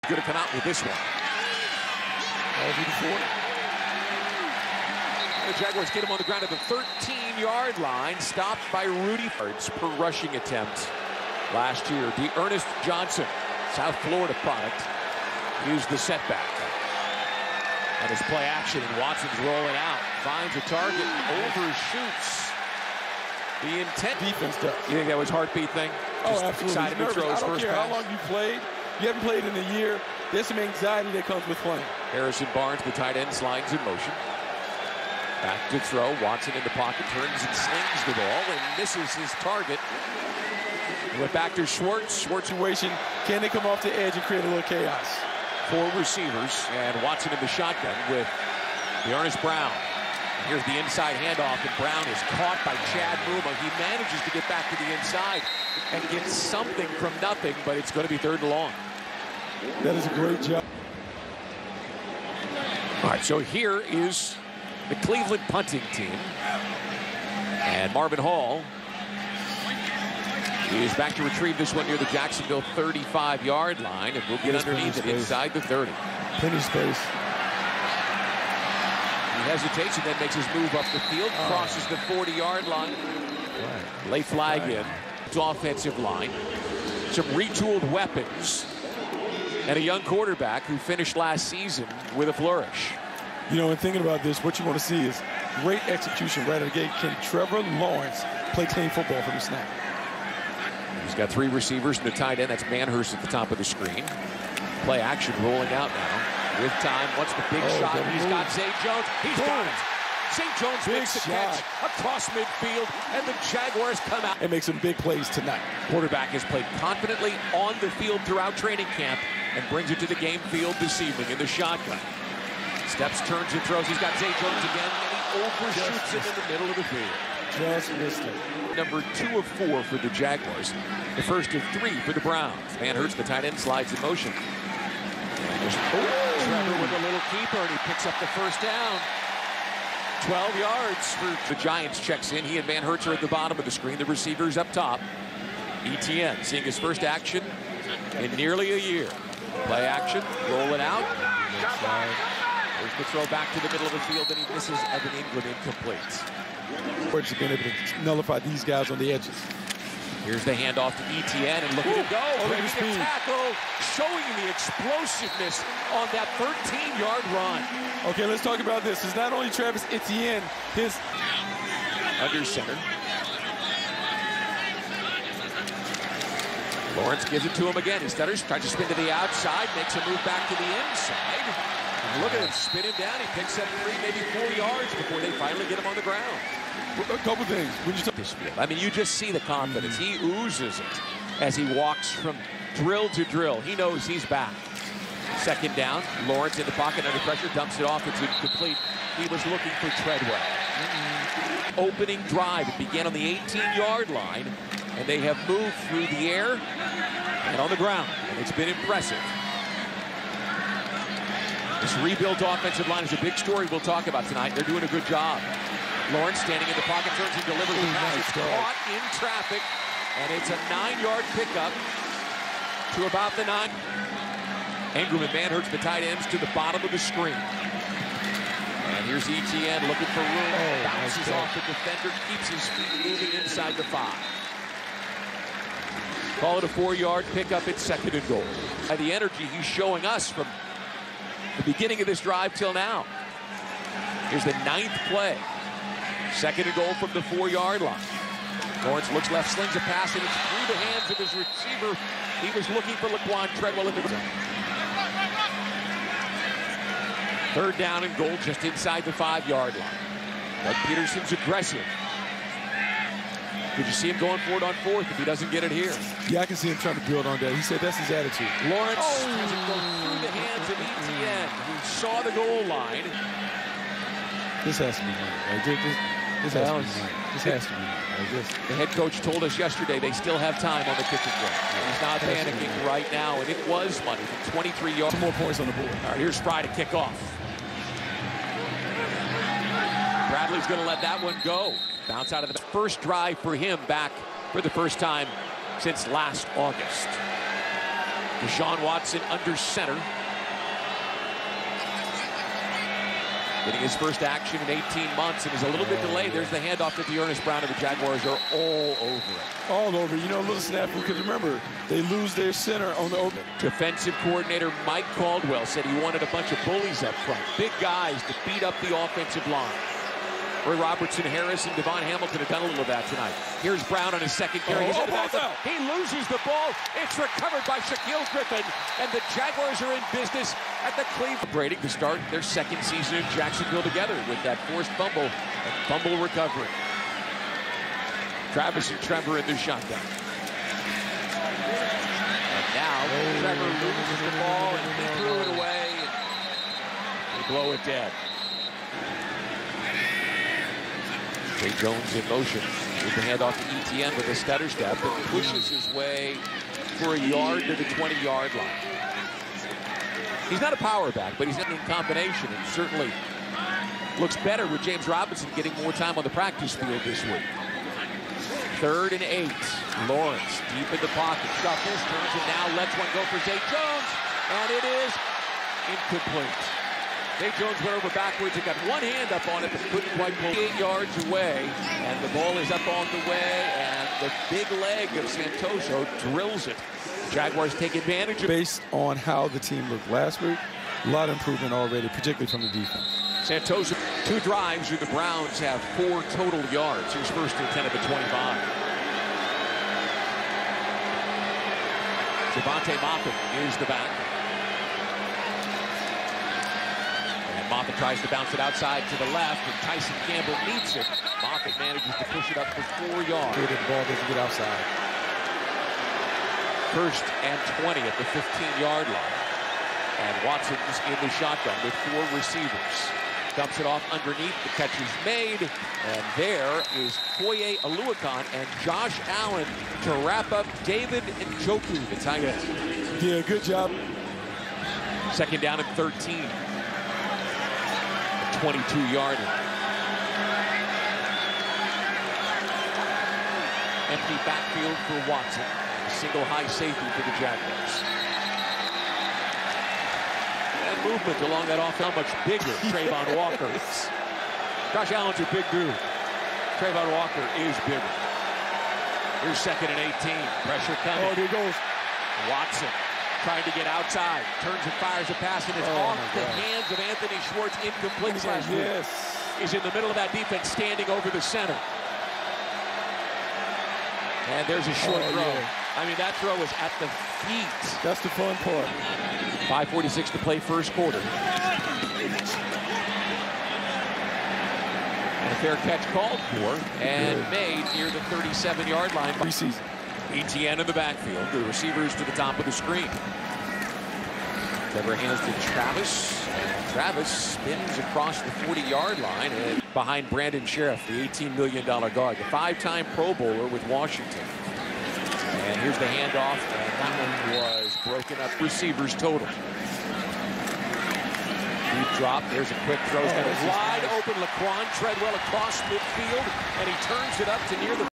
Going to come out with this one. The Jaguars get him on the ground at the 13-yard line, stopped by Rudy yards per rushing attempt last year. Ernest Johnson, South Florida product, used the setback. And his play action, and Watson's rolling out. Finds a target, overshoots. The intent defense does. You think that was heartbeat thing? Oh, absolutely. Excited to throw his I don't first care pass. how long you played. You haven't played in a year. There's some anxiety that comes with playing. Harrison Barnes, the tight end, slides in motion. Back to throw. Watson in the pocket, turns and slings the ball and misses his target. Went back to Schwartz. Schwartz Situation. Can they come off the edge and create a little chaos? 4 receivers, and Watson in the shotgun with the Ernest Brown. Here's the inside handoff, and Brown is caught by Chad Muma. He manages to get back to the inside and get something from nothing, but it's going to be 3rd and long. That is a great job. All right, so here is the Cleveland punting team. And Marvin Hall is back to retrieve this one near the Jacksonville 35-yard line, and we'll get underneath it inside the 30. Plenty of space. He hesitates and then makes his move up the field, crosses the 40-yard line. Lay flag in. It's offensive line. Some retooled weapons. And a young quarterback who finished last season with a flourish. You know, in thinking about this, what you want to see is great execution right out of the gate. Can Trevor Lawrence play clean football from the snap? He's got 3 receivers and the tight end. That's Manhurst at the top of the screen. Play action rolling out now. With time, what's the big shot? He's got Zay Jones. He's got it. Zay Jones makes the catch across midfield, and the Jaguars come out. And make some big plays tonight. Quarterback has played confidently on the field throughout training camp and brings it to the game field this evening in the shotgun. Steps, turns, and throws. He's got Zay Jones again, and he overshoots it in the middle of the field. Just missed it. Number 2 of 4 for the Jaguars. The first of 3 for the Browns. Manhurst, the tight end, slides in motion. Trevor with a little keeper, and he picks up the first down. 12 yards for the Giants. Checks in. He and Manhurst are at the bottom of the screen. The receivers up top. Etienne seeing his first action in nearly a year. Play action, roll it out. There's the throw back to the middle of the field, and he misses Evan Ingram, incomplete. Words have been able to nullify these guys on the edges. Here's the handoff to Etienne, and look at him go. Breaking a tackle, showing the explosiveness on that 13-yard run. Okay, let's talk about this. It's not only Travis Etienne, his under center. Lawrence gives it to him again. He stutters, tries to spin to the outside, makes a move back to the inside. And look at him spin him down. He picks up 3, maybe 4 yards before they finally get him on the ground. A couple things. When you talk this field, I mean, you just see the confidence. He oozes it as he walks from drill to drill. He knows he's back. 2nd down. Lawrence in the pocket under pressure, dumps it off. It's incomplete. He was looking for Treadwell. Opening drive. It began on the 18-yard line, and they have moved through the air and on the ground, and it's been impressive. This rebuilt offensive line is a big story we'll talk about tonight. They're doing a good job. Lawrence standing in the pocket, turns and delivers the pass. It's caught in traffic, and it's a 9-yard pickup to about the 9. Ingram and Manhurst, the tight ends, to the bottom of the screen. And here's Etienne looking for room. Bounces off the defender, keeps his feet moving inside the 5. Call it a 4-yard pickup. It's 2nd and goal. By the energy he's showing us from the beginning of this drive till now. Here's the 9th play. 2nd and goal from the 4-yard line. Lawrence looks left, slings a pass, and it's through the hands of his receiver. He was looking for Laquan Treadwell in the 3rd down and goal just inside the 5-yard line. Doug Peterson's aggressive. Did you see him going for it on 4th if he doesn't get it here? Yeah, I can see him trying to build on that. He said that's his attitude. Lawrence has it go through the hands of Etienne, who saw the goal line. This has to be money, right? This has to be money. This has to be money. The head coach told us yesterday they still have time on the kicking game. He's not panicking right now, and it was money from 23 yards. Some more points on the board. All right, here's Fry to kick off. Bradley's going to let that one go. Bounce out of the first drive for him back for the first time since last August. Deshaun Watson under center. Getting his first action in 18 months and is a little bit delayed. There's the handoff to Dearness Brown, and the Jaguars are all over it. All over. You know, a little snafu, because remember, they lose their center on the open. Defensive coordinator Mike Caldwell said he wanted a bunch of bullies up front, big guys to beat up the offensive line. Roy Robertson, Harris, and Devon Hamilton have done a little of that tonight. Here's Brown on his second carry. He loses the ball. It's recovered by Shaquille Griffin, and the Jaguars are in business at the Cleveland. Brady to start their second season in Jacksonville together with that forced fumble and fumble recovery. Travis and Trevor in the shotgun. And now Trevor loses the ball and he threw it away. They blow it dead. Zay Jones in motion. With the handoff to Etienne with a stutter step and pushes his way for a yard to the 20-yard line. He's not a power back, but he's in combination and certainly looks better with James Robinson getting more time on the practice field this week. 3rd and 8. Lawrence deep in the pocket. Shuffles, turns, and now lets one go for Zay Jones. And it is incomplete. Zay Jones went over backwards and got one hand up on it, but couldn't quite pull 8 yards away. And the ball is up on the way, and the big leg of Santoso drills it. Jaguars take advantage of it. Based on how the team looked last week, a lot of improvement already, particularly from the defense. Santoso, 2 drives, and the Browns have 4 total yards. Here's 1st and 10 at the 25. Javante Moffett is the back. Moffett tries to bounce it outside to the left, and Tyson Campbell meets it. Moffett manages to push it up for 4 yards. The ball doesn't get outside. 1st and 20 at the 15-yard line. And Watson's in the shotgun with 4 receivers. Dumps it off underneath. The catch is made. And there is Foye Oluokun and Josh Allen to wrap up David Njoku, the tight end. Yeah, good job. 2nd down and 13. 22-yard line. Empty backfield for Watson. A single high safety for the Jaguars. And movement along that off. How much bigger Trayvon Walker is. Josh Allen's a big dude. Trayvon Walker is bigger. Here's 2nd and 18. Pressure coming. Oh, there goes Watson. Trying to get outside, turns and fires a pass, and it's off the hands of Anthony Schwartz. Incomplete. Yes. He's in the middle of that defense, standing over the center. And there's a short throw. Yeah. I mean, that throw is at the feet. That's the fun part. 5:46 to play first quarter. And a fair catch called for and made near the 37-yard line. Preseason. Etienne in the backfield. The receivers to the top of the screen. Trevor hands to Travis. And Travis spins across the 40-yard line and behind Brandon Sheriff, the $18 million guard, the 5-time Pro Bowler with Washington. And here's the handoff, and that one was broken up. Receivers total. Deep drop. There's a quick throw. He's got a wide open Laquan Treadwell across midfield, and he turns it up to near the